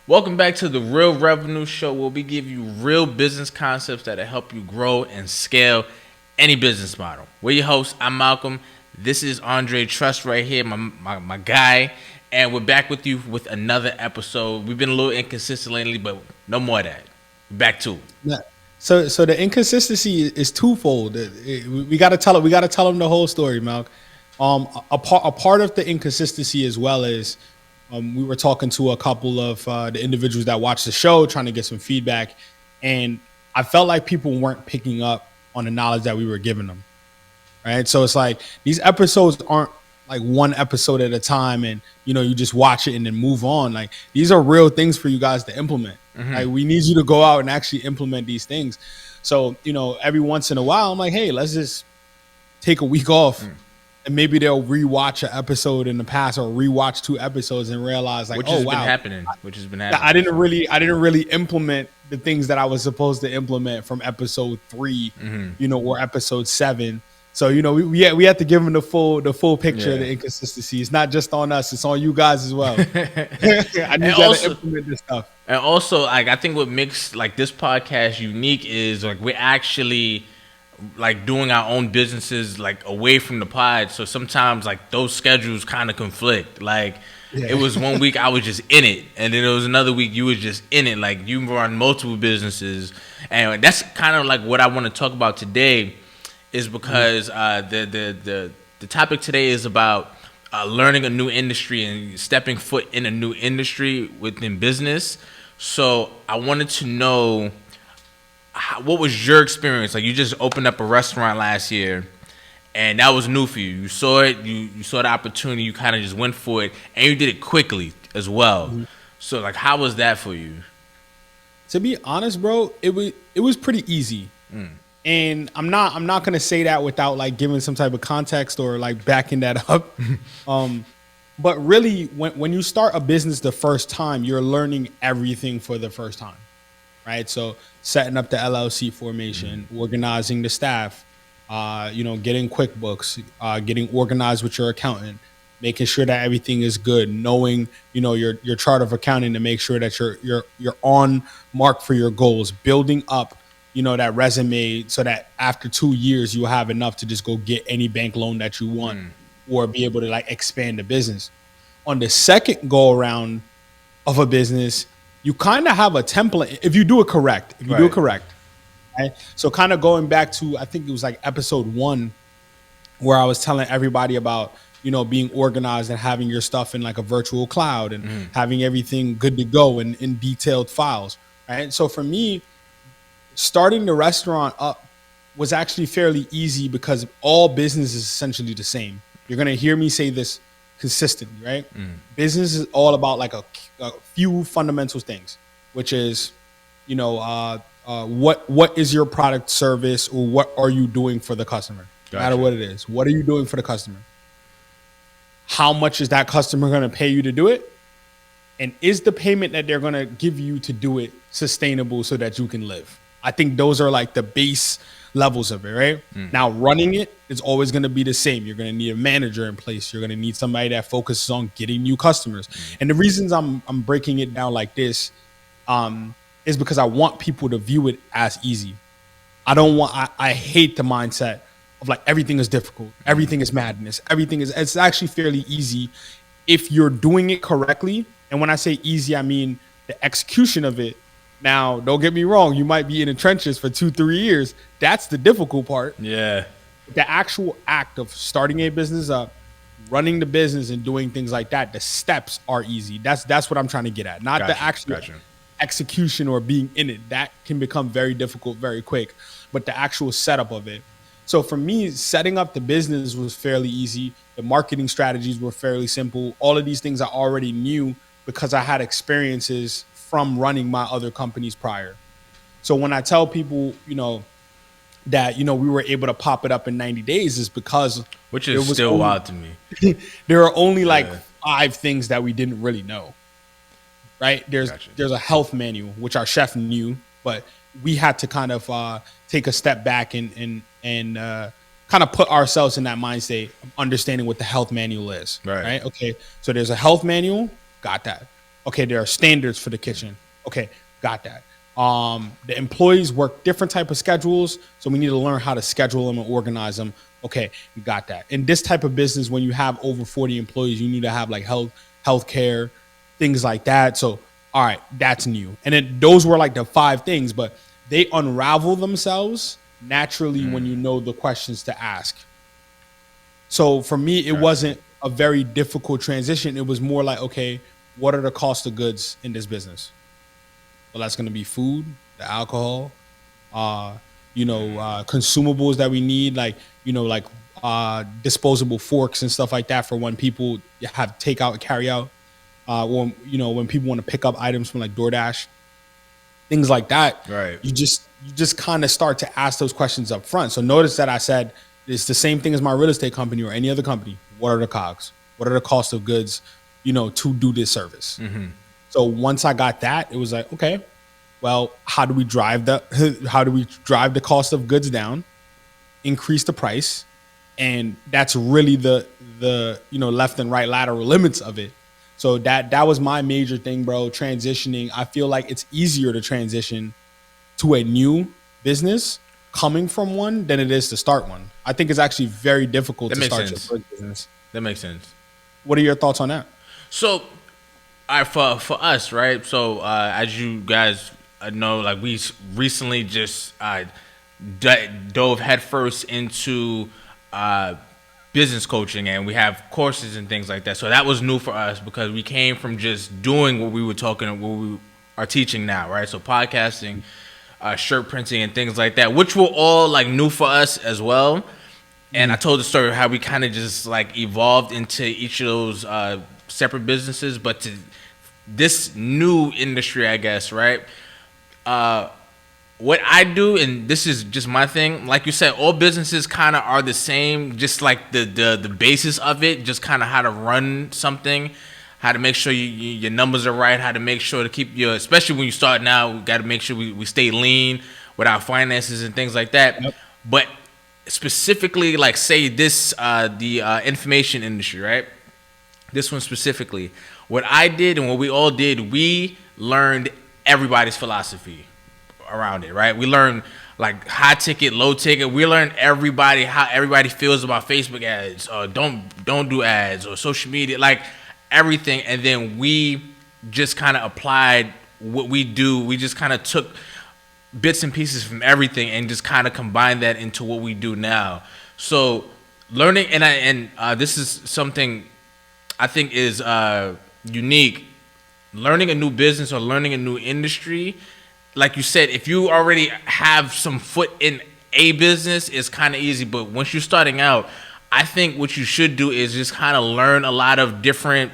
Welcome back to the Real Revenue Show, where we give you real business concepts that'll help you grow and scale any business model. We're your hosts. I'm Malcolm. This is Andre Trust right here, my guy. And we're back with you with another episode. We've been a little inconsistent lately, but no more of that. We're back to it. Yeah. So the inconsistency is twofold. We got to tell it. We got to tell them the whole story, Malk. A part of the inconsistency as well is we were talking to a couple of the individuals that watched the show, trying to get some feedback, and I felt like people weren't picking up on the knowledge that we were giving them. Right. So it's like these episodes aren't like one episode at a time and you just watch it and then move on. Like these are real things for you guys to implement. Like we need you to go out and actually implement these things. So every once in a while I'm like, hey, let's just take a week off and maybe they'll rewatch an episode in the past or rewatch 2 episodes and realize like, Which has been happening. I didn't really implement the things that I was supposed to implement from episode 3 or episode 7. So we have to give them the full picture of the inconsistency. It's not just on us; it's on you guys as well. I need y'all to implement this stuff. And also, like I think what makes like this podcast unique is like we're actually like doing our own businesses like away from the pod. So sometimes like those schedules kind of conflict. Like it was one week I was just in it, and then it was another week you was just in it. Like you run multiple businesses, and that's kind of like what I want to talk about today. Is because the topic today is about learning a new industry and stepping foot in a new industry within business. So I wanted to know what was your experience? Like you just opened up a restaurant last year, and that was new for you. You saw it, you saw the opportunity, you kind of just went for it, and you did it quickly as well. So like, how was that for you? To be honest, bro, it was pretty easy. And I'm not gonna say that without like giving some type of context or like backing that up. But really, when you start a business the first time, you're learning everything for the first time, right? So setting up the LLC formation, organizing the staff, getting QuickBooks, getting organized with your accountant, making sure that everything is good, knowing your chart of accounting to make sure that you're on mark for your goals, building up that resume so that after 2 years you'll have enough to just go get any bank loan that you want or be able to like expand the business. On the second go around of a business, you kind of have a template if you do it correct. Right? So kind of going back to, I think it was like episode 1 where I was telling everybody about being organized and having your stuff in like a virtual cloud and having everything good to go in detailed files. Right. So for me, starting the restaurant up was actually fairly easy because all business is essentially the same. You're going to hear me say this consistently, right? Business is all about like a few fundamental things, which is, what is your product, service, or what are you doing for the customer? No matter what it is. What are you doing for the customer? How much is that customer going to pay you to do it? And is the payment that they're going to give you to do it sustainable so that you can live? I think those are like the base levels of it, right? Now, running it is always going to be the same. You're going to need a manager in place. You're going to need somebody that focuses on getting new customers. And the reasons I'm breaking it down like this is because I want people to view it as easy. I hate the mindset of like everything is difficult. Everything is madness. It's actually fairly easy if you're doing it correctly. And when I say easy, I mean the execution of it. Now, don't get me wrong. You might be in the trenches for 2-3 years. That's the difficult part. Yeah. The actual act of starting a business up, running the business and doing things like that, the steps are easy. That's what I'm trying to get at. Not the actual execution or being in it. That can become very difficult very quick. But the actual setup of it. So for me, setting up the business was fairly easy. The marketing strategies were fairly simple. All of these things I already knew because I had experiences from running my other companies prior. So when I tell people, that, we were able to pop it up in 90 days is because which is still wild to me. There are only like 5 things that we didn't really know. Right. There's a health manual, which our chef knew, but we had to kind of take a step back and kind of put ourselves in that mind state of understanding what the health manual is. Right. Okay. So there's a health manual. Got that. Okay, there are standards for the kitchen. Okay, got that. The employees work different type of schedules, so we need to learn how to schedule them and organize them. Okay, we got that. In this type of business, when you have over 40 employees, you need to have like healthcare, things like that. So, all right, that's new. And then those were like the 5 things, but they unravel themselves naturally when you know the questions to ask. So for me, it wasn't a very difficult transition. It was more like, okay, what are the cost of goods in this business? Well, that's going to be food, the alcohol, consumables that we need, like, disposable forks and stuff like that for when people have takeout and carry out. When people want to pick up items from like DoorDash, things like that. Right. You just kind of start to ask those questions up front. So notice that I said it's the same thing as my real estate company or any other company. What are the COGS? What are the cost of goods, to do this service? Mm-hmm. So once I got that, it was like, okay, well, how do we drive the cost of goods down, increase the price? And that's really the left and right lateral limits of it. So that was my major thing, bro. Transitioning. I feel like it's easier to transition to a new business coming from one than it is to start one. I think it's actually very difficult to start your first business. That makes sense. What are your thoughts on that? So, for us, right? So, as you guys know, like we recently just dove headfirst into business coaching, and we have courses and things like that. So that was new for us because we came from just doing what we are teaching now, right? So podcasting, shirt printing, and things like that, which were all like new for us as well. And I told the story of how we kind of just like evolved into each of those separate businesses, but to this new industry, I guess, right? What I do, and this is just my thing, like you said, all businesses kind of are the same, just like the basis of it, just kind of how to run something, how to make sure your numbers are right, how to make sure to keep especially when you start now, we got to make sure we stay lean with our finances and things like that. Yep. But specifically, like say this, the information industry, right? This one specifically, what I did and what we all did, we learned everybody's philosophy around it, right? We learned like high ticket, low ticket. We learned how everybody feels about Facebook ads, or don't do ads, or social media, like everything. And then we just kind of applied what we do. We just kind of took bits and pieces from everything and just kind of combined that into what we do now. So learning, and this is something I think is unique. Learning a new business or learning a new industry, like you said, if you already have some foot in a business, it's kind of easy. But once you're starting out, I think what you should do is just kind of learn a lot of different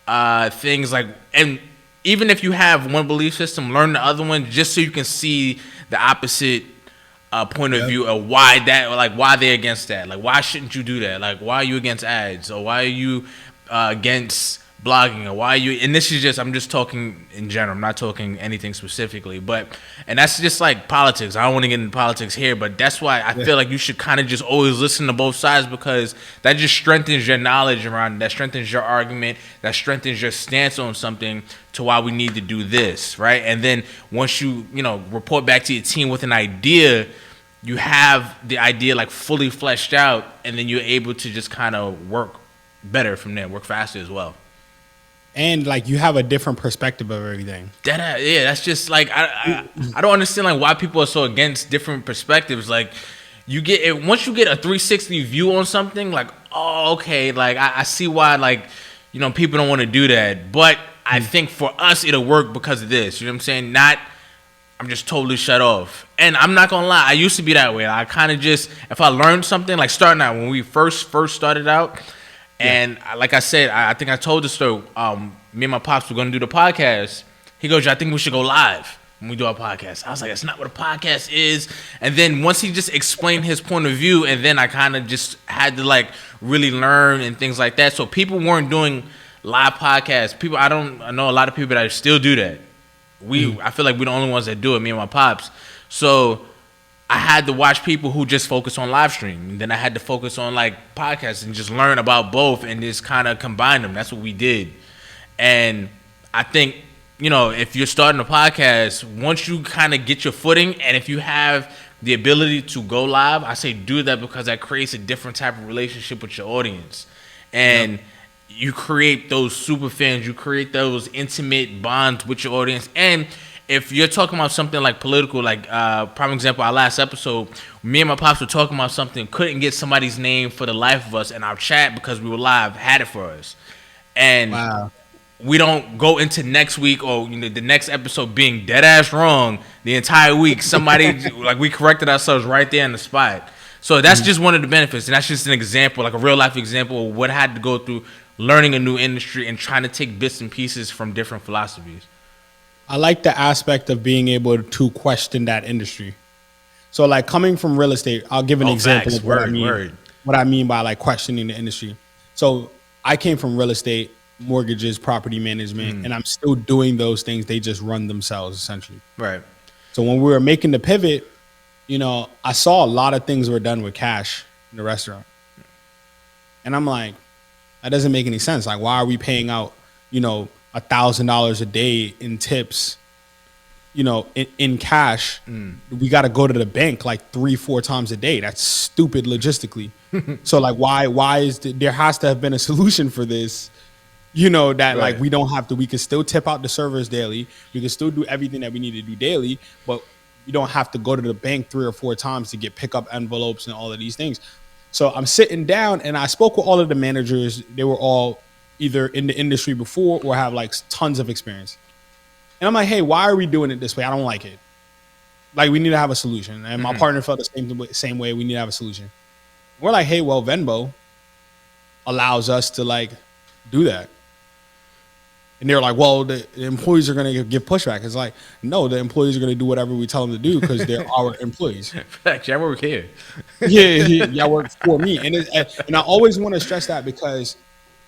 things. Like, and even if you have one belief system, learn the other one just so you can see the opposite point of view of why they're against that. Like, why shouldn't you do that? Like, why are you against ads? Or why are you against blogging? Or why are you, and this is just, I'm just talking in general, I'm not talking anything specifically, and that's just like politics. I don't want to get into politics here, but that's why I feel like you should kind of just always listen to both sides, because that just strengthens your knowledge around it, that strengthens your argument, that strengthens your stance on something to why we need to do this, right? And then once you report back to your team with an idea, you have the idea like fully fleshed out, and then you're able to just kind of work better from there, work faster as well. And like you have a different perspective of everything. That's just like I don't understand like why people are so against different perspectives. Like once you get a 360 view on something, like, oh, okay, like I see why like people don't want to do that. But I think for us it'll work because of this. You know what I'm saying? I'm just totally shut off. And I'm not gonna lie, I used to be that way. I kind of just, if I learned something, like starting out when we first started out. And like I said, I think I told the story. Me and my pops were going to do the podcast. He goes, I think we should go live when we do our podcast. I was like, that's not what a podcast is. And then once he just explained his point of view, and then I kind of just had to like really learn and things like that. So people weren't doing live podcasts. I know a lot of people that still do that. I feel like we're the only ones that do it, me and my pops. So I had to watch people who just focus on live stream. And then I had to focus on like podcasts and just learn about both and just kind of combine them. That's what we did. And I think, if you're starting a podcast, once you kind of get your footing, and if you have the ability to go live, I say do that, because that creates a different type of relationship with your audience. And you create those super fans, you create those intimate bonds with your audience. And if you're talking about something like political, like prime example, our last episode, me and my pops were talking about something, couldn't get somebody's name for the life of us, and our chat, because we were live, had it for us. And we don't go into next week or the next episode being dead ass wrong the entire week. Somebody like, we corrected ourselves right there in the spot. So that's just one of the benefits, and that's just an example, like a real life example of what I had to go through learning a new industry and trying to take bits and pieces from different philosophies. I like the aspect of being able to question that industry. So like coming from real estate, I'll give an example of what I mean by like questioning the industry. So I came from real estate, mortgages, property management, and I'm still doing those things. They just run themselves essentially. Right. So when we were making the pivot, I saw a lot of things were done with cash in the restaurant. And I'm like, that doesn't make any sense. Like, why are we paying out, $1,000 a day in tips, in cash? We got to go to the bank like 3-4 times a day. That's stupid logistically. So like, why is there has to have been a solution for this, like we don't have to, we can still tip out the servers daily. We can still do everything that we need to do daily, but you don't have to go to the bank 3 or 4 times to get pickup envelopes and all of these things. So I'm sitting down and I spoke with all of the managers. They were all either in the industry before or have like tons of experience. And I'm like, hey, why are we doing it this way? I don't like it. Like, we need to have a solution. And my partner felt the same way. We need to have a solution. We're like, hey, well, Venmo allows us to like do that. And they're like, well, the employees are going to give pushback. It's like, no, the employees are going to do whatever we tell them to do because they're our employees. Facts, y'all work here. Y'all work for me. And I always want to stress that because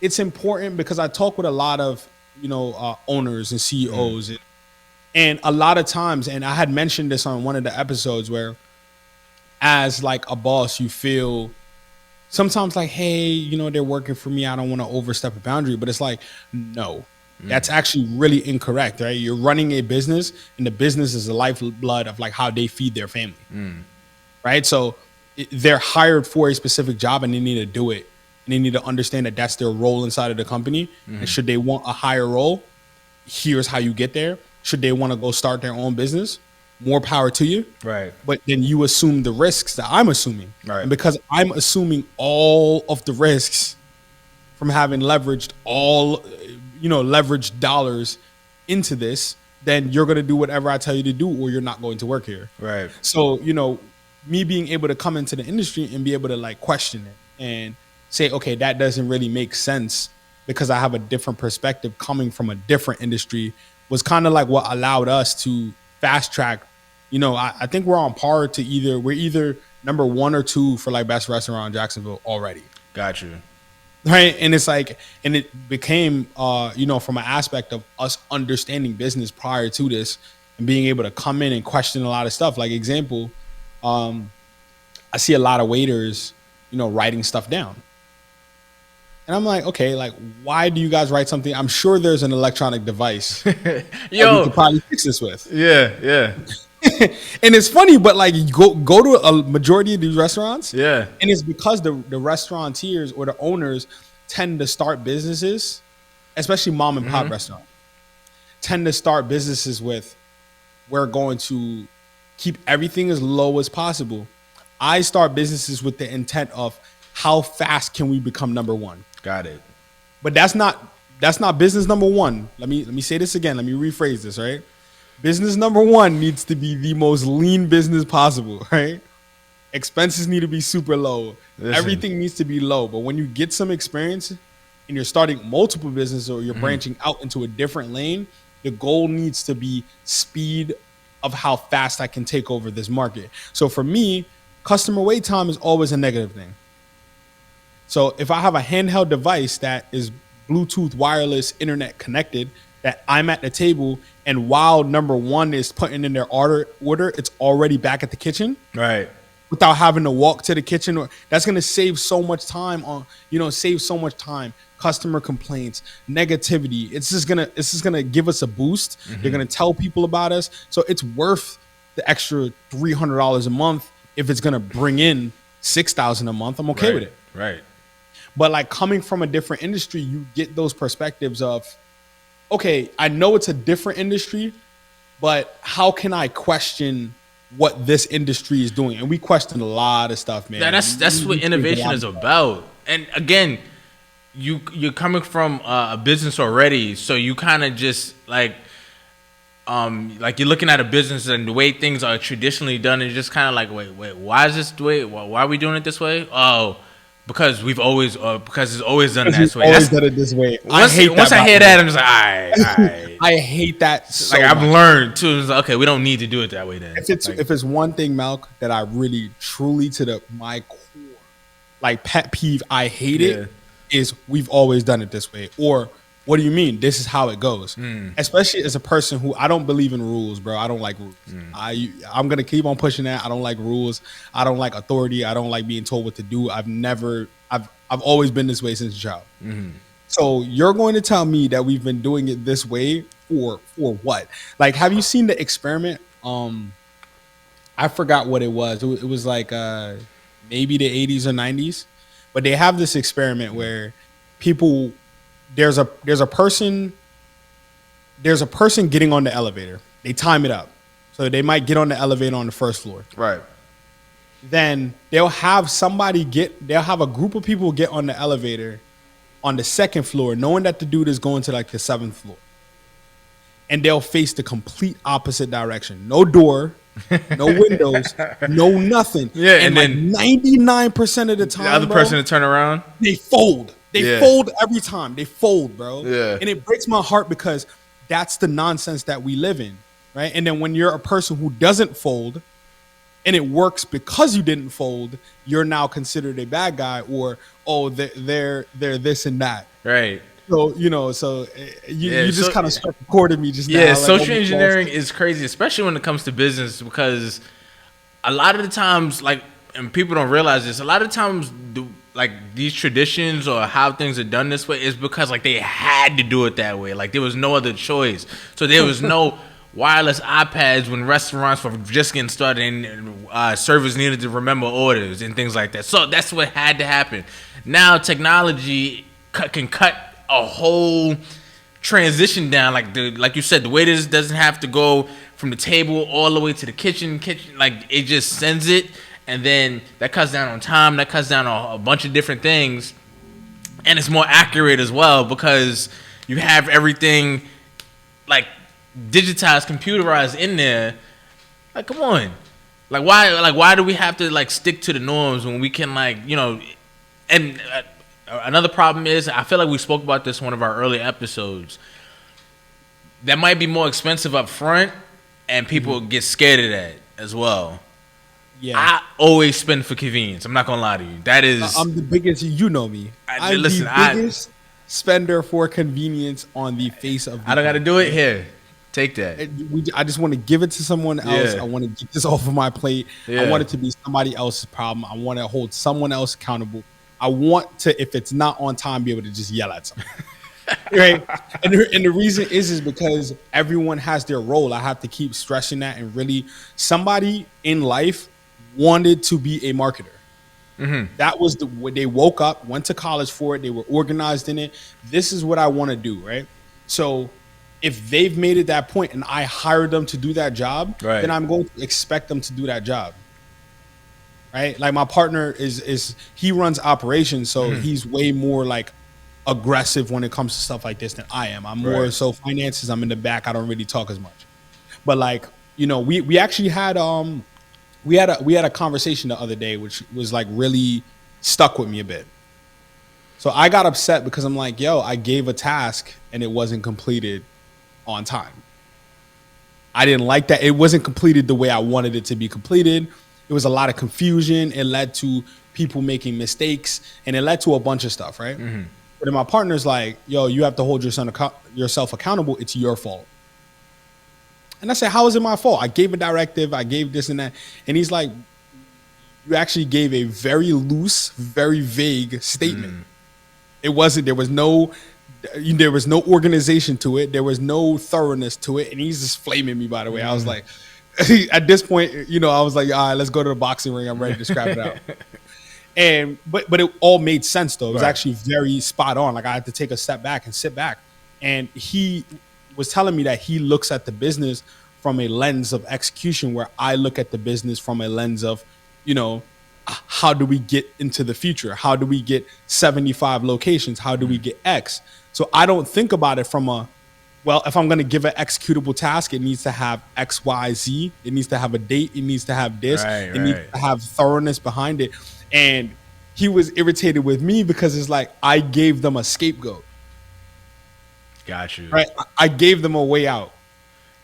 it's important, because I talk with a lot of, owners and CEOs. And a lot of times, and I had mentioned this on one of the episodes, where as like a boss, you feel sometimes like, hey, they're working for me. I don't want to overstep a boundary. But it's like, no. That's actually really incorrect, right? You're running a business, and the business is the lifeblood of like how they feed their family, right? So they're hired for a specific job, and they need to do it, and they need to understand that that's their role inside of the company. And should they want a higher role, here's how you get there. Should they want to go start their own business, more power to you, right? But then you assume the risks that I'm assuming, right? And because I'm assuming all of the risks from having leveraged leveraged dollars into this, then you're going to do whatever I tell you to do, or you're not going to work here. Right. So, me being able to come into the industry and be able to like question it and say, okay, that doesn't really make sense because I have a different perspective coming from a different industry, was kind of like what allowed us to fast track. I think we're on par to we're either number 1 or 2 for like best restaurant in Jacksonville already. Got you. Right. And it's like, and it became, from an aspect of us understanding business prior to this and being able to come in and question a lot of stuff. Like example, I see a lot of waiters, writing stuff down. And I'm like, okay, like, why do you guys write something? I'm sure there's an electronic device that we could probably fix this with. Yeah. And it's funny, but like you go to a majority of these restaurants, and it's because the restaurateurs or the owners tend to start businesses, especially mom and pop restaurants, tend to start businesses with, we're going to keep everything as low as possible. I start businesses with the intent of how fast can we become number 1. Got it. But that's not business number 1. Let me say this again. Let me rephrase this, right? Business number 1 needs to be the most lean business possible, right? Expenses need to be super low. Everything needs to be low. But when you get some experience and you're starting multiple businesses or you're branching out into a different lane, the goal needs to be speed of how fast I can take over this market. So for me, customer wait time is always a negative thing. So if I have a handheld device that is Bluetooth wireless internet connected, that I'm at the table, and while number 1 is putting in their order, it's already back at the kitchen. Right. without having to walk to the kitchen. Or that's going to save so much time save so much time, customer complaints, negativity. It's just going to give us a boost. They're going to tell people about us. So it's worth the extra $300 a month. If it's going to bring in $6,000 a month, I'm okay with it. Right. But like coming from a different industry, you get those perspectives of, okay, I know it's a different industry, but how can I question what this industry is doing? And we question a lot of stuff, man. That's what innovation is about. And again, you're coming from a business already, so you kind of just like you're looking at a business and the way things are traditionally done, and you're just kind of like, wait, why is this the way? Why are we doing it this way? Oh, because we've always, because it's always done this way. Always done it this way. Once I hear that, I'm just like, all right. I hate that. So I've much. learned too. It's like, okay, we don't need to do it that way then. If it's one thing, Malc, that I really truly to my core, like pet peeve, I hate it, is we've always done it this way. Or what do you mean? This is how it goes. Especially as a person who, I don't believe in rules, bro. I don't like rules. I'm gonna keep on pushing that. I don't like rules. I don't like authority. I don't like being told what to do. I've always been this way since a child. So you're going to tell me that we've been doing it this way for what? Like, have you seen the experiment? I forgot what it was. It was like maybe the 80s or 90s, but they have this experiment where people. There's a person getting on the elevator. They time it up. So they might get on the elevator on the first floor. Right. Then they'll have a group of people get on the elevator on the second floor, knowing that the dude is going to like the seventh floor. And they'll face the complete opposite direction. No door, no windows, no nothing. Yeah, and then like 99% of the time, the other person to turn around, they fold. They fold every time. They fold, bro. Yeah. And it breaks my heart because that's the nonsense that we live in, right? And then when you're a person who doesn't fold and it works because you didn't fold, you're now considered a bad guy, or, oh, they're this and that. Right. So, you just kind of struck a chord in me just now. Yeah, like, social engineering is crazy, especially when it comes to business, because a lot of the times, like, and people don't realize this, a lot of times like these traditions or how things are done this way is because like they had to do it that way. Like there was no other choice. So there was no wireless iPads when restaurants were just getting started and servers needed to remember orders and things like that. So that's what had to happen. Now technology can cut a whole transition down. Like you said, the way this doesn't have to go from the table all the way to the kitchen. Like it just sends it. And then that cuts down on time. That cuts down on a bunch of different things. And it's more accurate as well because you have everything like digitized, computerized in there. Like, come on. Why do we have to like stick to the norms when we can and another problem is, I feel like we spoke about this in one of our early episodes. That might be more expensive up front and people get scared of that as well. Yeah. I always spend for convenience. I'm not gonna lie to you. That is, I'm the biggest. You know me. I'm the biggest spender for convenience on the face of. I don't got to do it here. Take that. I just want to give it to someone else. I want to get this off of my plate. I want it to be somebody else's problem. I want to hold someone else accountable. I want to, if it's not on time, be able to just yell at someone. Right. And the reason is because everyone has their role. I have to keep stressing that, and really, somebody in life wanted to be a marketer. That was they woke up, went to college for it. They were organized in it. This is what I want to do, right? So if they've made it that point and I hired them to do that job, then I'm going to expect them to do that job, right? Like my partner is he runs operations, so he's way more like aggressive when it comes to stuff like this than I am. I'm more so finances. I'm in the back. I don't really talk as much. But like, we actually had we had a conversation the other day, which was like really stuck with me a bit. So I got upset because I'm like, yo, I gave a task and it wasn't completed on time. I didn't like that. It wasn't completed the way I wanted it to be completed. It was a lot of confusion. It led to people making mistakes, and it led to a bunch of stuff, right? But then my partner's like, yo, you have to hold yourself accountable. It's your fault. And I said, how is it my fault? I gave a directive. I gave this and that. And he's like, you actually gave a very loose, very vague statement. It wasn't. There was no organization to it. There was no thoroughness to it. And he's just flaming me. By the way, I was like, at this point, I was like, all right, let's go to the boxing ring. I'm ready to scrap it out. And but it all made sense though. It was actually very spot on. Like I had to take a step back and sit back. And he was telling me that he looks at the business from a lens of execution, where I look at the business from a lens of, how do we get into the future? How do we get 75 locations? How do we get X? So I don't think about it from if I'm going to give an executable task, it needs to have X, Y, Z. It needs to have a date. It needs to have this. It needs to have thoroughness behind it. And he was irritated with me because it's like I gave them a scapegoat. Got you. Right? I gave them a way out.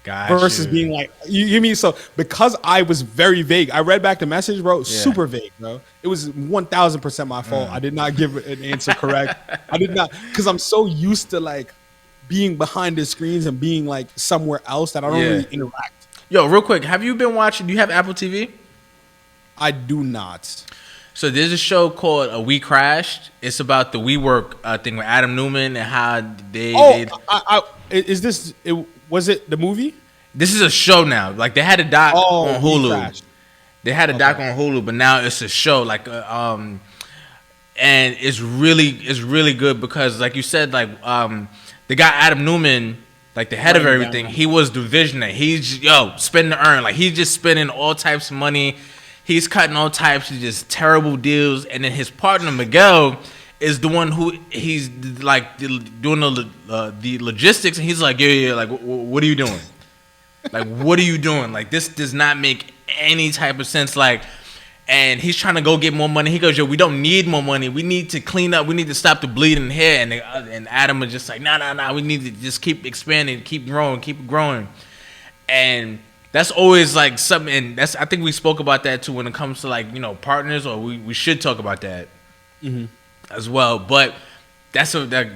Versus being like, you mean, so because I was very vague, I read back the message, bro, super vague, bro. It was 1000% my fault. I did not give an answer correct. I did not, because I'm so used to like being behind the screens and being like somewhere else that I don't really interact. Yo, real quick, have you been watching, do you have Apple TV? I do not. So there's a show called We Crashed. It's about the WeWork thing with Adam Newman and how they. Was it the movie? This is a show now. Like they had a doc on Hulu. They had a doc on Hulu, but now it's a show. Like and it's really good because, like you said, like the guy Adam Newman, like the head of everything, he was the visionary. He's spend to earn. Like he's just spending all types of money. He's cutting all types of just terrible deals, and then his partner Miguel is the one who he's like doing the logistics, and he's like, like what are you doing? Like what are you doing? Like this does not make any type of sense. Like, and he's trying to go get more money. He goes, we don't need more money. We need to clean up. We need to stop the bleeding here. And Adam was just like, nah. We need to just keep expanding, keep growing. And that's always like something. And I think we spoke about that too when it comes to like partners, or we should talk about that. Mm-hmm. As well, but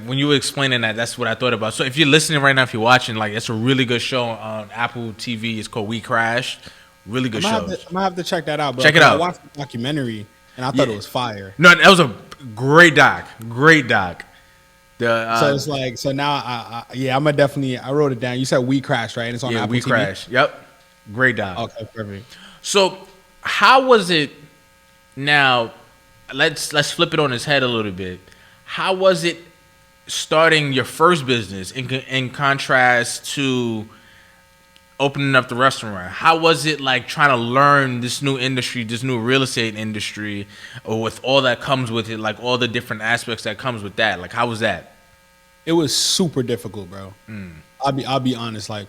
when you were explaining that's what I thought about. So if you're listening right now, if you're watching, like it's a really good show on Apple TV. It's called We Crashed. Really good show. I'm gonna have to check that out. Bro. Check it out. I watched the documentary and I thought it was fire. No, that was a great doc. So it's like, so now I'm gonna definitely. I wrote it down. You said We Crashed, right? And it's on Apple We TV? Crashed. Yep, great doc. Okay, perfect. So how was it? Now let's flip it on its head a little bit. How was it starting your first business in contrast to opening up the restaurant? How was it like trying to learn this new industry, this new real estate industry, or with all that comes with it, like all the different aspects that comes with that? Like, how was that? It was super difficult, bro. I'll be honest. Like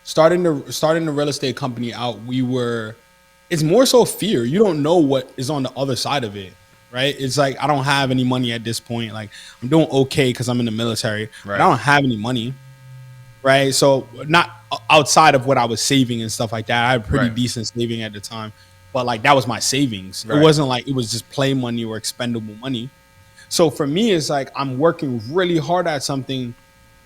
starting the real estate company out, it's more so fear. You don't know what is on the other side of it. Right? It's like, I don't have any money at this point. Like I'm doing okay because I'm in the military. Right. But I don't have any money. Right? So not outside of what I was saving and stuff like that. I had pretty decent saving at the time. But like that was my savings. Right. It wasn't like it was just play money or expendable money. So for me, it's like I'm working really hard at something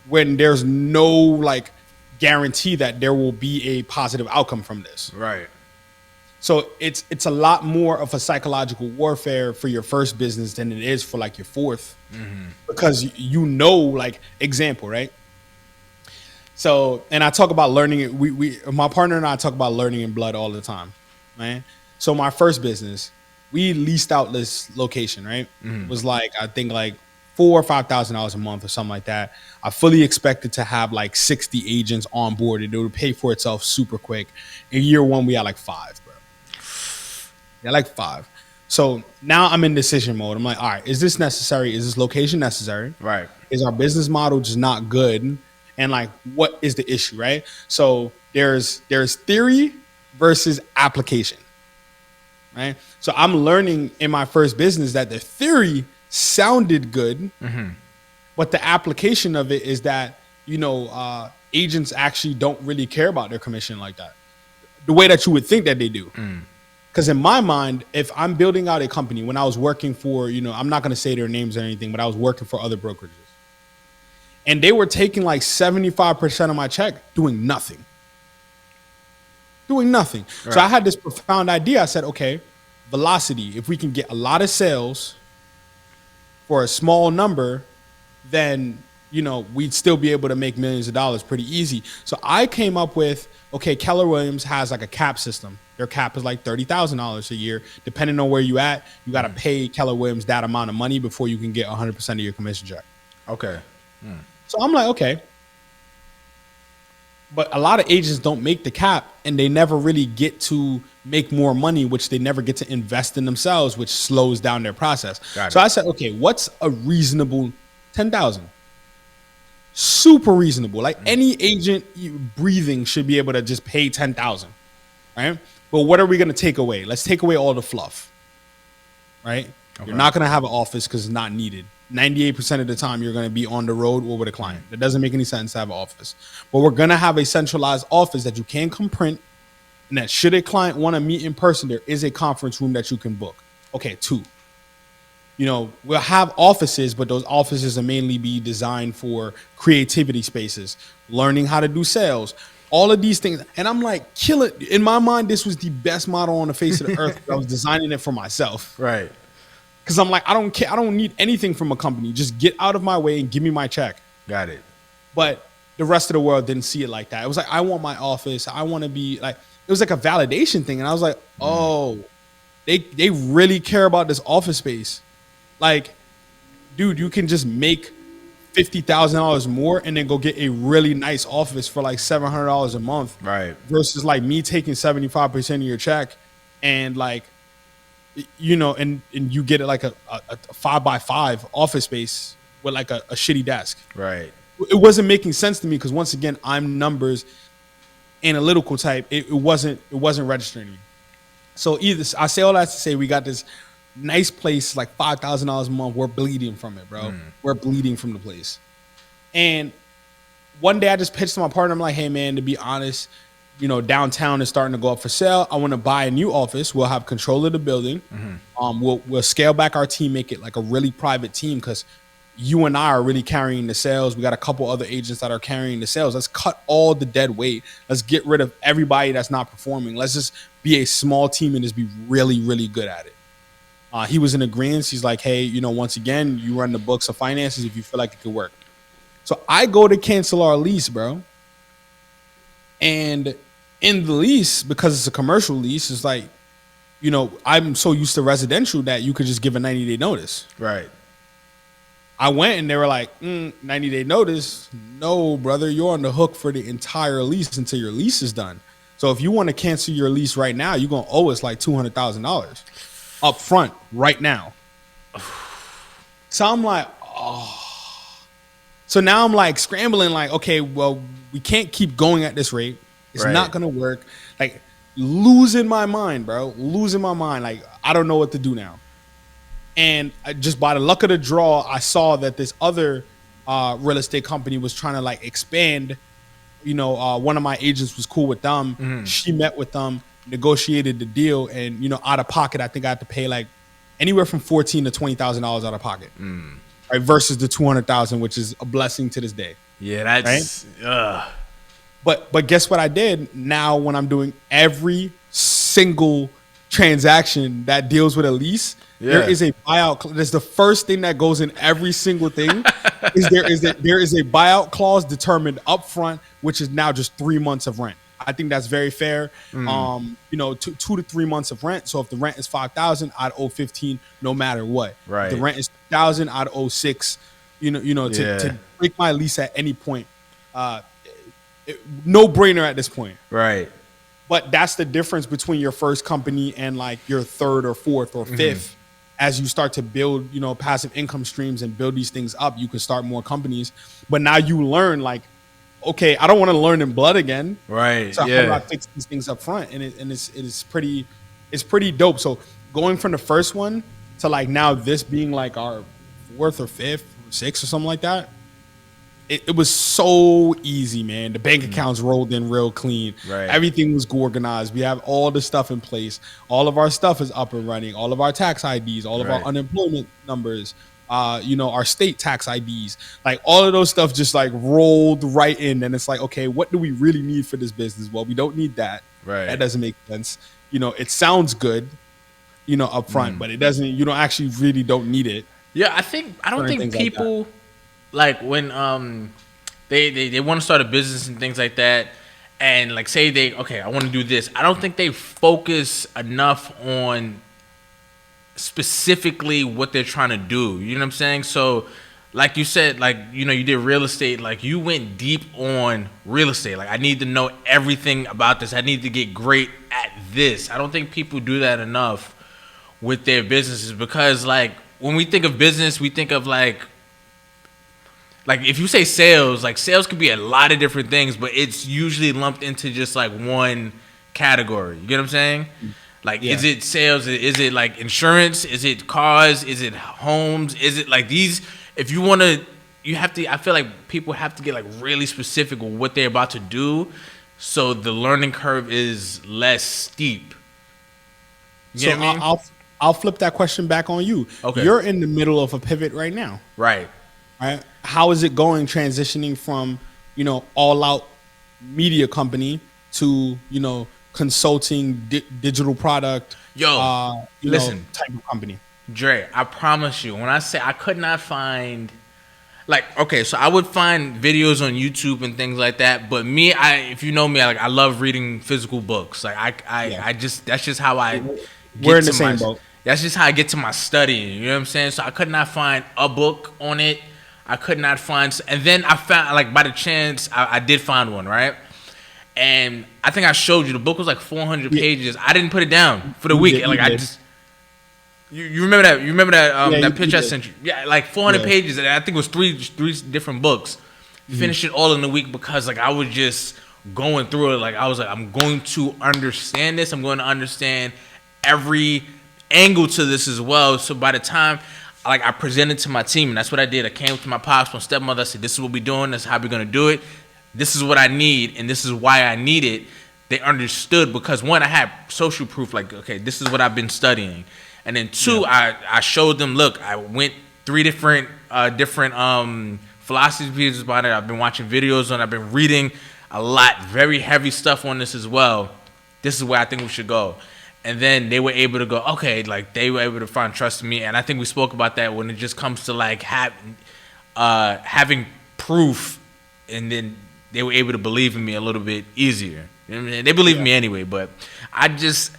when there's no like guarantee that there will be a positive outcome from this. Right. So it's a lot more of a psychological warfare for your first business than it is for like your fourth, because like example, right? So, and I talk about learning it. We my partner and I talk about learning in blood all the time, right? So my first business, we leased out this location, right? It was like, I think like $4,000 or $5,000 a month or something like that. I fully expected to have like 60 agents on board, and it would pay for itself super quick. In year one, we had like 5. Yeah, like 5. So now I'm in decision mode. I'm like, all right, is this necessary? Is this location necessary? Right. Is our business model just not good? And like, what is the issue, right? So there's theory versus application, right? So I'm learning in my first business that the theory sounded good, but the application of it is that, agents actually don't really care about their commission like that, the way that you would think that they do. Because in my mind, if I'm building out a company, when I was working for, I'm not going to say their names or anything, but I was working for other brokerages. And they were taking like 75% of my check doing nothing. Right. So I had this profound idea. I said, okay, velocity. If we can get a lot of sales for a small number, then we'd still be able to make millions of dollars pretty easy. So I came up with, okay, Keller Williams has like a cap system. Their cap is like $30,000 a year. Depending on where you at, you got to pay Keller Williams that amount of money before you can get 100% of your commission check. Okay. So I'm like, okay. But a lot of agents don't make the cap, and they never really get to make more money, which they never get to invest in themselves, which slows down their process. So I said, okay, what's a reasonable 10,000? Super reasonable. Like any agent breathing should be able to just pay 10,000, right? But what are we going to take away? Let's take away all the fluff, right? Okay. You're not going to have an office because it's not needed. 98% of the time, you're going to be on the road or with a client. It doesn't make any sense to have an office. But we're going to have a centralized office that you can come print, and that should a client want to meet in person, there is a conference room that you can book. Okay, 2. We'll have offices, but those offices will mainly be designed for creativity spaces, learning how to do sales, all of these things. And I'm like, kill it. In my mind, this was the best model on the face of the earth. I was designing it for myself. Right. Because I'm like, I don't care. I don't need anything from a company. Just get out of my way and give me my check. Got it. But the rest of the world didn't see it like that. It was like, I want my office. I want to be like, it was like a validation thing. And I was like, oh, they really care about this office space. Like, dude, you can just make $50,000 more and then go get a really nice office for like $700 a month. Right. Versus like me taking 75% of your check and like, and you get it like a 5x5 office space with like a shitty desk. Right. It wasn't making sense to me because once again, I'm numbers analytical type. It wasn't registering to me. So I say all that to say we got this nice place, like $5,000 a month. We're bleeding from it, bro. We're bleeding from the place. And one day I just pitched to my partner. I'm like, hey man, to be honest, downtown is starting to go up for sale. I want to buy a new office. We'll have control of the building. We'll scale back our team, make it like a really private team because you and I are really carrying the sales. We got a couple other agents that are carrying the sales. Let's cut all the dead weight. Let's get rid of everybody that's not performing. Let's just be a small team and just be really, really good at it. He was in agreement. He's like, hey, once again, you run the books of finances if you feel like it could work. So I go to cancel our lease, bro. And in the lease, because it's a commercial lease, it's like, I'm so used to residential that you could just give a 90-day notice. Right. I went and they were like, 90-day notice. No, brother, you're on the hook for the entire lease until your lease is done. So if you want to cancel your lease right now, you're going to owe us like $200,000 up front right now. So I'm like, oh. So now I'm like scrambling like, okay, well, we can't keep going at this rate. It's not going to work. Like losing my mind, bro. Losing my mind. Like, I don't know what to do now. And just by the luck of the draw, I saw that this other real estate company was trying to like expand. One of my agents was cool with them. She met with them, negotiated the deal, and out of pocket, I think I had to pay like anywhere from $14,000 to $20,000 out of pocket, right? Versus the $200,000, which is a blessing to this day. Yeah, that's. Right? But guess what I did? Now when I'm doing every single transaction that deals with a lease, there is a buyout. That's the first thing that goes in every single thing. There is a buyout clause determined up front, which is now just 3 months of rent. I think that's very fair. 2 to 3 months of rent. So if the rent is $5,000, I'd owe $15,000 no matter what. Right. If the rent is $2,000, I'd owe $6,000. To break my lease at any point, no brainer at this point. Right. But that's the difference between your first company and like your third or fourth or fifth. As you start to build, passive income streams and build these things up, you can start more companies. But now you learn like, okay, I don't want to learn in blood again. Right. So how do I fix these things up front? And it's pretty dope. So going from the first one to like now this being like our fourth or fifth or sixth or something like that, it was so easy, man. The bank accounts rolled in real clean. Right. Everything was organized. We have all the stuff in place. All of our stuff is up and running. All of our tax IDs, all of our unemployment numbers, our state tax IDs, like all of those stuff just like rolled right in. And it's like, okay, what do we really need for this business? Well, we don't need that. Right. That doesn't make sense. It sounds good. up front, but it doesn't. You don't actually really don't need it. Yeah, I don't think people like when they want to start a business and things like that, and like say I want to do this. I don't think they focus enough on specifically what they're trying to do. You know what I'm saying? So like you said, like, you did real estate, like you went deep on real estate. Like, I need to know everything about this. I need to get great at this. I don't think people do that enough with their businesses, because like when we think of business, we think of like if you say sales, like sales could be a lot of different things, but it's usually lumped into just like one category. You get what I'm saying? Like, is it sales? Is it like insurance? Is it cars? Is it homes? Is it like these? If you want to, you have to. I feel like people have to get like really specific with what they're about to do, so the learning curve is less steep. You so I'll flip that question back on you. Okay, you're in the middle of a pivot right now. Right. How is it going transitioning from all out media company to consulting digital product? Listen, type of company. Dre, I promise you, when I say I could not find, so I would find videos on YouTube and things like that. But me, if you know me, I love reading physical books. Like that's just how I. We're in the same boat. That's just how I get to my studying. You know what I'm saying? So I could not find a book on it. I could not find, and then I found, like, by the chance, I did find one, right? And I think I showed you the book was like 400 pages. I didn't put it down for the week. You remember that? You remember that that picture I sent you? Yeah, like 400 pages, and I think it was three different books. Finished it all in a week because like I was just going through it. Like I was like, I'm going to understand this. I'm going to understand every angle to this as well. So by the time I presented to my team, and that's what I did. I came to my pops, my stepmother. I said, "This is what we're doing. This is how we're gonna do it. This is what I need, and this is why I need it." They understood because one, I had social proof. Like, okay, this is what I've been studying. And then two, I showed them, look, I went 3 different philosophies about it. I've been watching videos on it. I've been reading a lot, very heavy stuff on this as well. This is where I think we should go. And then they were able to go, okay, like they were able to find trust in me. And I think we spoke about that when it just comes to like having proof, and then they were able to believe in me a little bit easier. You know what I mean? They believe in me anyway, but I just...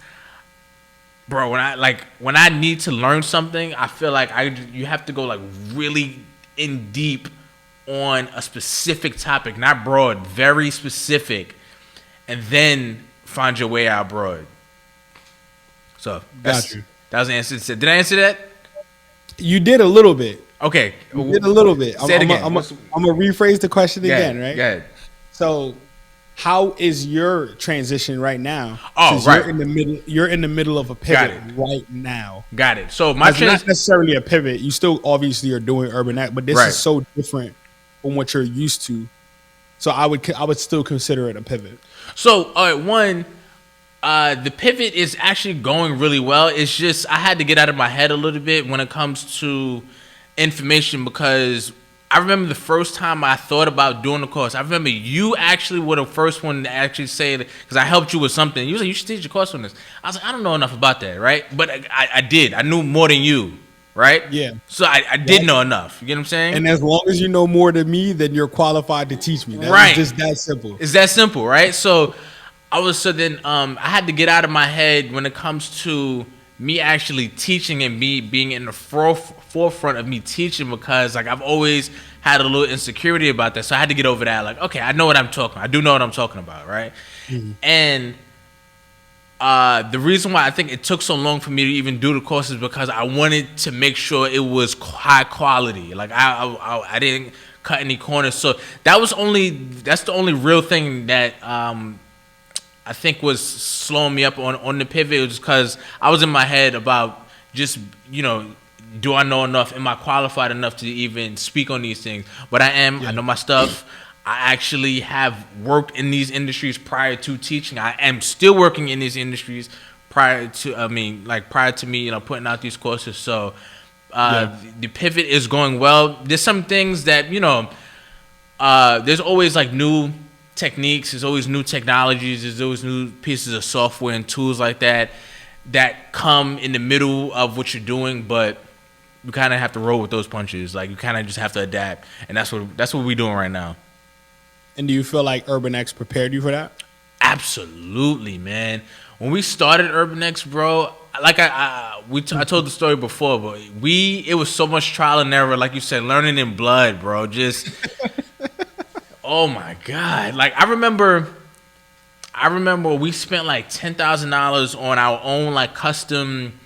Bro, when I need to learn something, I feel like you have to go like really in deep on a specific topic, not broad, very specific, and then find your way out broad. So that was the answer. Did I answer that? You did a little bit. Okay, you did a little bit. Say it again. I'm gonna rephrase the question again, right? Go ahead. So, how is your transition right now? Oh, right. You're in the middle of a pivot right now. Got it. So it's not necessarily a pivot. You still obviously are doing urban act, but this is so different from what you're used to. So I would still consider it a pivot. So, all right, the pivot is actually going really well. It's just I had to get out of my head a little bit when it comes to information, because I remember the first time I thought about doing the course. I remember you actually were the first one to actually say it, because I helped you with something. You was like, you should teach a course on this. I was like, I don't know enough about that, right? But I did. I knew more than you, right? Yeah. So I did know enough. You get what I'm saying? And as long as you know more than me, then you're qualified to teach me. It's just that simple. It's that simple, right? So I had to get out of my head when it comes to me actually teaching and me being in the forefront of me teaching, because like I've always had a little insecurity about that. So I had to get over that. Like, okay, I know what I'm talking about. I do know what I'm talking about, right? Mm-hmm. And the reason why I think it took so long for me to even do the course is because I wanted to make sure it was high quality. Like I didn't cut any corners. So that's the only real thing that I think was slowing me up on the pivot. It was because I was in my head about just, do I know enough? Am I qualified enough to even speak on these things? But I am. Yeah. I know my stuff. I actually have worked in these industries prior to teaching. I am still working in these industries prior to me, putting out these courses. So the pivot is going well. There's some things that, there's always like new techniques. There's always new technologies. There's always new pieces of software and tools like that. that come in the middle of what you're doing, but you kind of have to roll with those punches. Like, you kind of just have to adapt, and that's what we're doing right now. And do you feel like Urban X prepared you for that? Absolutely, man. When we started Urban X, bro, like I told the story before, but it was so much trial and error, like you said, learning in blood, bro. Just oh my God. Like I remember we spent like $10,000 on our own like custom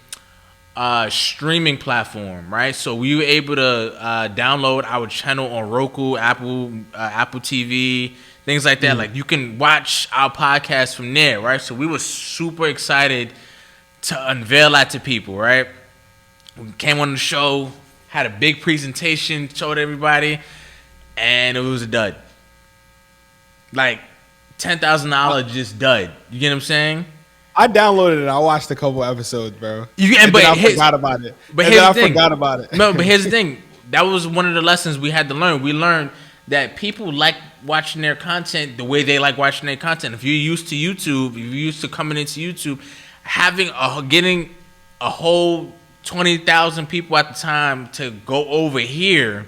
streaming platform, right? So we were able to download our channel on Roku, Apple TV, things like that. Like you can watch our podcast from there, right? So we were super excited to unveil that to people, right? We came on the show, had a big presentation, showed everybody, and it was a dud. Like $10,000 just dud. You get what I'm saying? I downloaded it. I watched a couple episodes, bro. I forgot about it. No, but here's the thing. That was one of the lessons we had to learn. We learned that people like watching their content the way they like watching their content. If you're used to YouTube, if you're used to coming into YouTube, getting a whole 20,000 people at the time to go over here,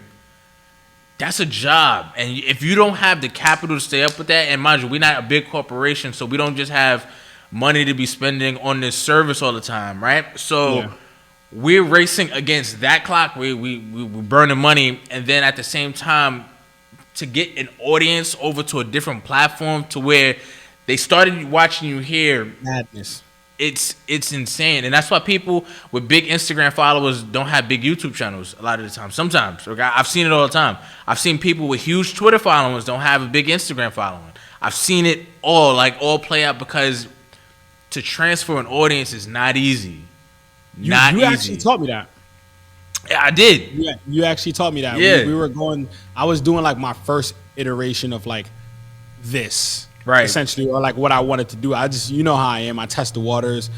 that's a job. And if you don't have the capital to stay up with that, and mind you, we're not a big corporation, so we don't just have money to be spending on this service all the time, right? So we're racing against that clock. We're burning money, and then at the same time, to get an audience over to a different platform to where they started watching you here, madness. It's insane, and that's why people with big Instagram followers don't have big YouTube channels a lot of the time. Sometimes, okay? I've seen it all the time. I've seen people with huge Twitter followers don't have a big Instagram following. I've seen it all play out because to transfer an audience is not easy. You actually taught me that. Yeah, I did. Yeah, you actually taught me that. Yeah. We were going. I was doing like my first iteration of like this. Right. Essentially, or like what I wanted to do. I just, you know how I am. I test the waters.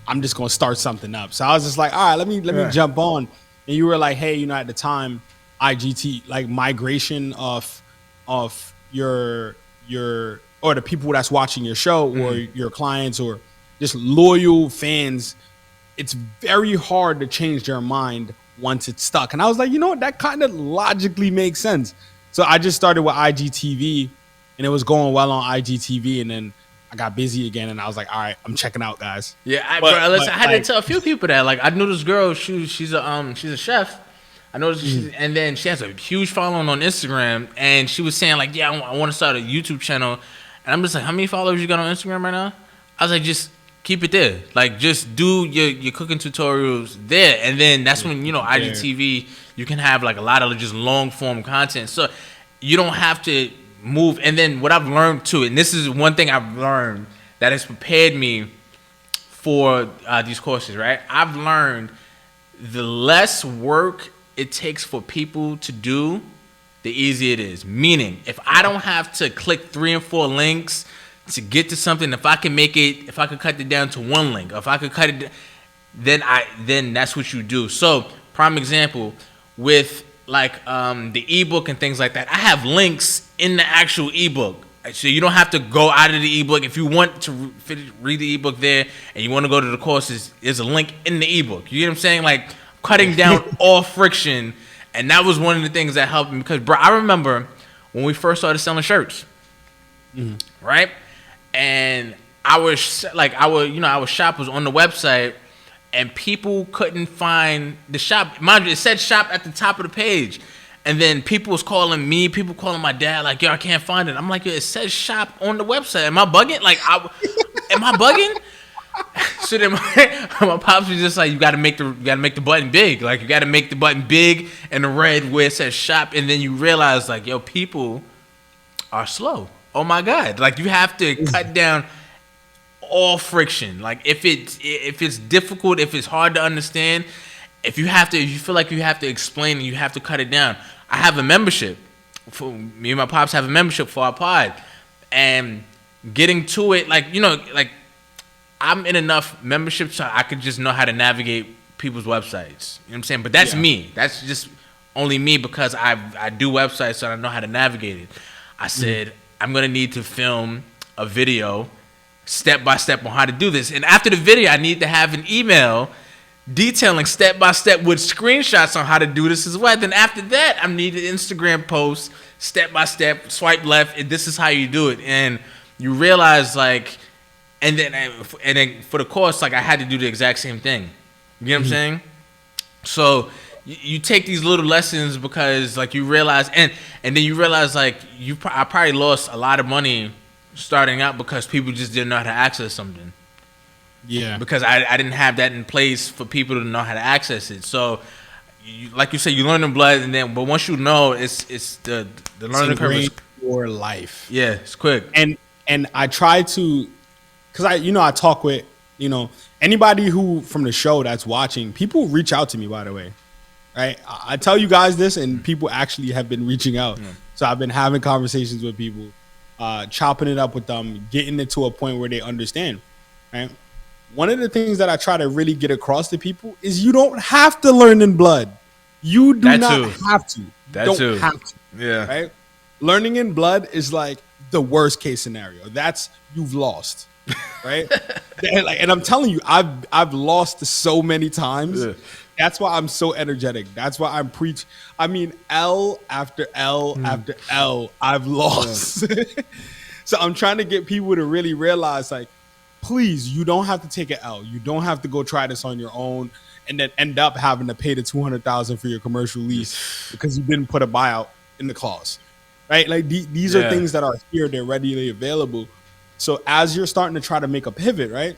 I'm just gonna start something up. So I was just like, all right, let me jump on. And you were like, hey, at the time, IGT, like migration of your or the people that's watching your show or your clients or just loyal fans, it's very hard to change their mind once it's stuck. And I was like, you know what, that kind of logically makes sense. So I just started with IGTV. And it was going well on IGTV, and then I got busy again, and I was like, "All right, I'm checking out, guys." Yeah, I had to tell a few people that. Like, I knew this girl. She's a chef. I know, and then she has a huge following on Instagram, and she was saying like, "Yeah, I want to start a YouTube channel." And I'm just like, "How many followers you got on Instagram right now?" I was like, "Just keep it there. Like, just do your cooking tutorials there, and then that's when IGTV you can have like a lot of just long form content, so you don't have to." Move. And then what I've learned too, and this is one thing I've learned that has prepared me for these courses, right? I've learned the less work it takes for people to do, the easier it is. Meaning, if I don't have to click 3 and 4 links to get to something, if I could cut it down to 1 link, if I could cut it, then that's what you do. So, prime example, with like the ebook and things like that, I have links in the actual ebook, so you don't have to go out of the ebook. If you want to read the ebook there and you want to go to the courses, there's a link in the ebook. You get what I'm saying? Like cutting down all friction, and that was one of the things that helped me because, bro, I remember when we first started selling shirts, right? And our shop was on the website. And people couldn't find the shop. Mind you, it said shop at the top of the page. And then people was calling me, people calling my dad, like, yo, I can't find it. I'm like, yo, it says shop on the website. Am I bugging? Like, am I bugging? So then my pops was just like, you gotta make the button big. Like, you gotta make the button big and the red where it says shop. And then you realize, like, yo, people are slow. Oh my God. Like, you have to cut down all friction. Like if it's difficult, if it's hard to understand, if you feel like you have to explain and you have to cut it down. I have a membership. Me and my pops have a membership for our pod, and getting to it, like I'm in enough memberships so I could just know how to navigate people's websites. You know what I'm saying? But that's me. That's just only me because I do websites, so I know how to navigate it. I said I'm gonna need to film a video step by step on how to do this. And after the video, I need to have an email detailing step by step with screenshots on how to do this as well. Then after that, I need an Instagram post, step by step, swipe left, and this is how you do it. And you realize like, and then for the course, like I had to do the exact same thing. You know what I'm saying? So you take these little lessons because like you realize, and then you realize like I probably lost a lot of money starting out because people just didn't know how to access something. Yeah. Because I didn't have that in place for people to know how to access it. So, like you said, you learn in blood, but once you know, it's the learning curve is for life. Yeah, it's quick. And I try to, because I talk with anybody who from the show that's watching. People reach out to me, by the way. Right, I tell you guys this, and people actually have been reaching out. So I've been having conversations with people, chopping it up with them, getting it to a point where they understand. Right. One of the things that I try to really get across to people is you don't have to learn in blood. You do not have to. Don't have to. Yeah. Right. Learning in blood is like the worst case scenario. That's you've lost. Right. and I'm telling you, I've lost so many times. Yeah. That's why I'm so energetic. That's why I'm preach. I mean, L after L after L, I've lost. Yeah. So I'm trying to get people to really realize, like, please, you don't have to take an L. You don't have to go try this on your own and then end up having to pay the $200,000 for your commercial lease because you didn't put a buyout in the clause, right? Like these are things that are here. They're readily available. So as you're starting to try to make a pivot, right?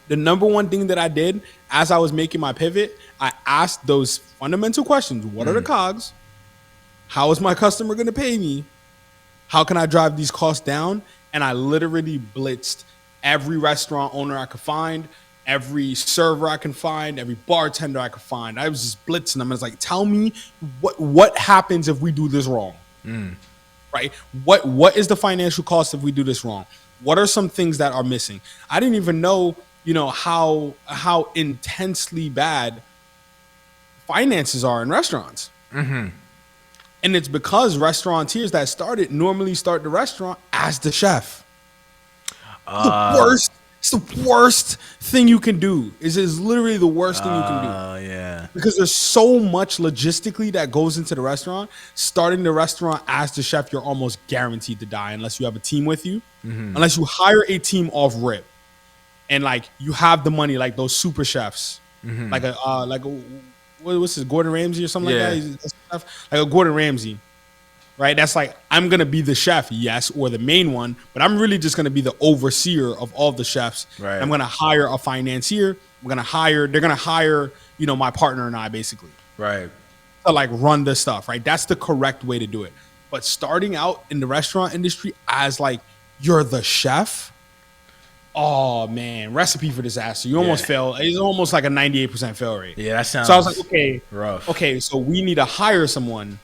The number one thing that I did as I was making my pivot, I asked those fundamental questions. What are the COGS? How is my customer going to pay me? How can I drive these costs down? And I literally blitzed every restaurant owner I could find, every server I can find, every bartender I could find. I was just blitzing them. I was like, tell me what happens if we do this wrong, right? What is the financial cost if we do this wrong? What are some things that are missing? I didn't even know, how intensely bad finances are in restaurants. Mm-hmm. And it's because restaurateurs that started normally start the restaurant as the chef. It's the worst thing you can do. It's literally the worst thing you can do. Yeah. Because there's so much logistically that goes into the restaurant. Starting the restaurant as the chef, you're almost guaranteed to die unless you have a team with you. Mm-hmm. Unless you hire a team off rip. And like you have the money, like those super chefs. Mm-hmm. What's his Gordon Ramsay or something like that? Like a Gordon Ramsay. Right, that's like I'm gonna be the chef, yes, or the main one, but I'm really just gonna be the overseer of all the chefs. Right. I'm gonna hire a financier. They're gonna hire, my partner and I basically. Right. To like run the stuff. Right. That's the correct way to do it. But starting out in the restaurant industry as like you're the chef, oh man, recipe for disaster. You almost fail. It's almost like a 98% fail rate. Yeah, that sounds. So I was like, okay, rough. Okay, so we need to hire someone.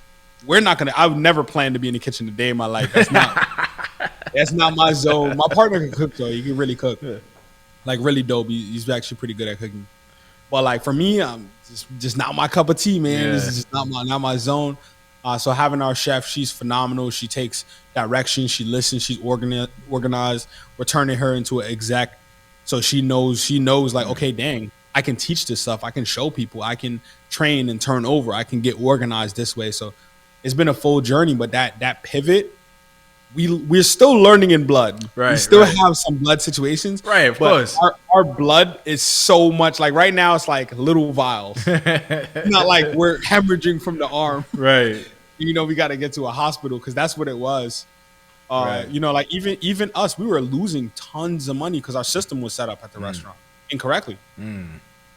I would never plan to be in the kitchen a day in my life. That's not my zone. My partner can cook though. He can really cook. Like really dope. He's actually pretty good at cooking. But like for me, just not my cup of tea, man. Yeah. This is just not my zone. So having our chef, she's phenomenal. She takes direction. She listens. She's organized. We're turning her into an exec. So she knows like, okay, dang, I can teach this stuff. I can show people. I can train and turn over. I can get organized this way. So it's been a full journey, but that pivot, we're still learning in blood. Right. We still have some blood situations. Right, of course. Our blood is so much like right now it's like little vials. Not like we're hemorrhaging from the arm. Right. We got to get to a hospital because that's what it was. Right. Like even us, we were losing tons of money because our system was set up at the restaurant incorrectly.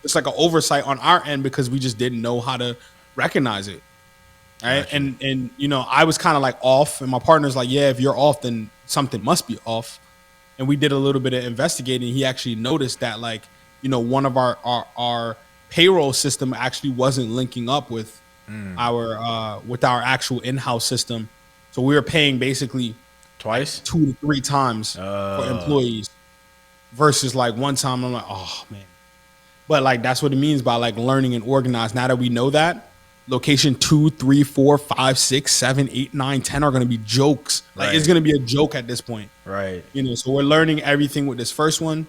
It's like an oversight on our end because we just didn't know how to recognize it. Right. Gotcha. And I was kind of like off and my partner's like, yeah, if you're off, then something must be off. And we did a little bit of investigating. He actually noticed that like, one of our payroll system actually wasn't linking up with our actual in-house system. So we were paying basically twice, 2 to 3 times for employees versus like one time. I'm like, oh man. But like, that's what it means by like learning and organized. Now that we know that, location 2, 3, 4, 5, 6, 7, 8, 9, 10 are going to be jokes. Like it's going to be a joke at this point. Right. You know, so we're learning everything with this first one,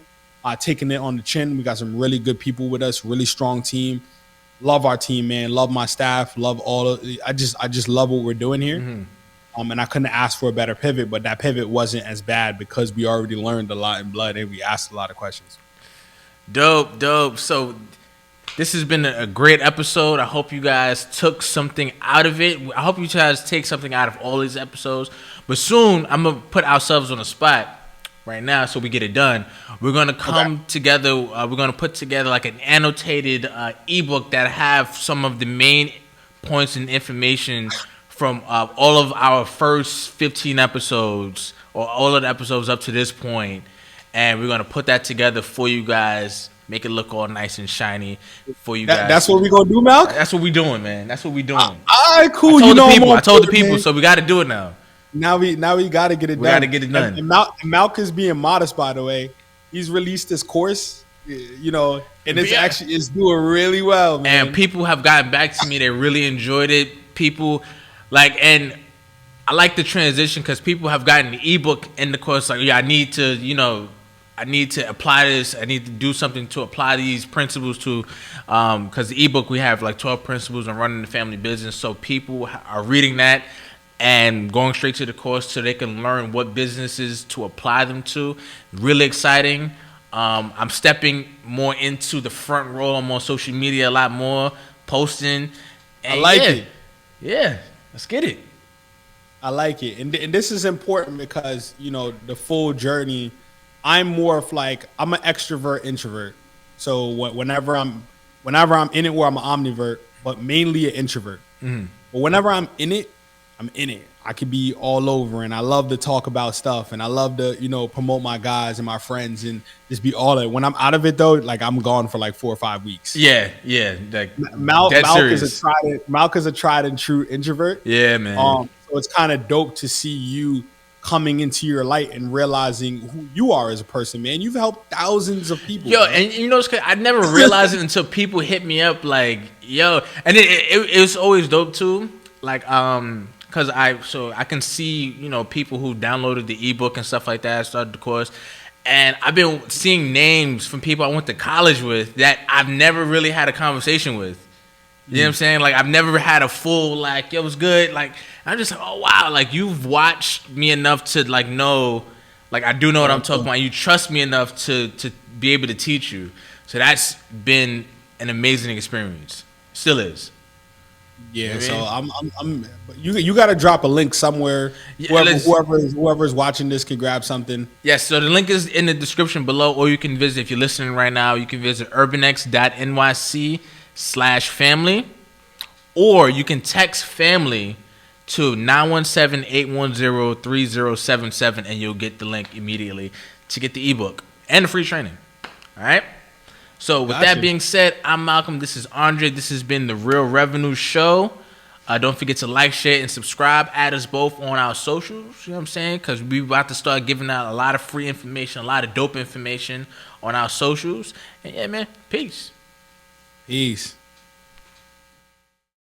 taking it on the chin. We got some really good people with us, really strong team. Love our team, man. Love my staff. Love all of. I just love what we're doing here. And I couldn't ask for a better pivot, but that pivot wasn't as bad because we already learned a lot in blood and we asked a lot of questions. Dope. So this has been a great episode. I hope you guys took something out of it. I hope you guys take something out of all these episodes. But soon, I'm going to put ourselves on the spot right now so we get it done. We're going to come together. We're going to put together like an annotated ebook that have some of the main points and information from all of our first 15 episodes or all of the episodes up to this point. And we're going to put that together for you guys. Make it look all nice and shiny for you guys. That's what we gonna do, Malc? That's what we doing, man. That's what we doing. All right, cool. I told the people, so we got to do it now. Now we got to get it done. We got to get it done. And Malc is being modest, by the way. He's released this course, you know, and it's doing really well, man. And people have gotten back to me. They really enjoyed it. People and I like the transition because people have gotten the ebook in the course. Like, yeah, I need to apply this. I need to do something to apply these principles to, because the ebook we have like 12 principles on running the family business. So people are reading that and going straight to the course so they can learn what businesses to apply them to. Really exciting. I'm stepping more into the front row. I'm on social media a lot more, posting. And I like it. Yeah, let's get it. I like it. And this is important because, you know, the full journey, I'm more of like, I'm an extrovert introvert. So whenever I'm in it, where I'm an omnivert, but mainly an introvert. But whenever I'm in it, I'm in it. I could be all over, and I love to talk about stuff, and I love to, you know, promote my guys and my friends, and just be all that. When I'm out of it though, like I'm gone for like 4 or 5 weeks. Yeah. Like Malc is a tried and true introvert. Yeah, man. So it's kind of dope to see you coming into your light and realizing who you are as a person, man. You've helped thousands of people. Yo, man. And you know, I never realized it until people hit me up like, yo. And it was always dope too. Like, because I can see, you know, people who downloaded the ebook and stuff like that, started the course. And I've been seeing names from people I went to college with that I've never really had a conversation with. You know what I'm saying? Like, I've never had a full, like, yo, it was good. Like, I'm just like, oh, wow. Like, you've watched me enough to, like, know, like, I do know what I'm talking about. You trust me enough to be able to teach you. So that's been an amazing experience. Still is. Yeah, you know so you got to drop a link somewhere. Yeah, whoever's watching this can grab something. Yes, so the link is in the description below, or you can visit, if you're listening right now, you can visit urbanx.nyc/family, or you can text family to 917-810-3077, and you'll get the link immediately to get the ebook and the free training. All right? So with that being said, I'm Malcolm. This is Andre. This has been the Real Revenue Show. Don't forget to like, share, and subscribe. Add us both on our socials. You know what I'm saying? Because we're about to start giving out a lot of free information, a lot of dope information on our socials. And yeah, man, peace. Peace.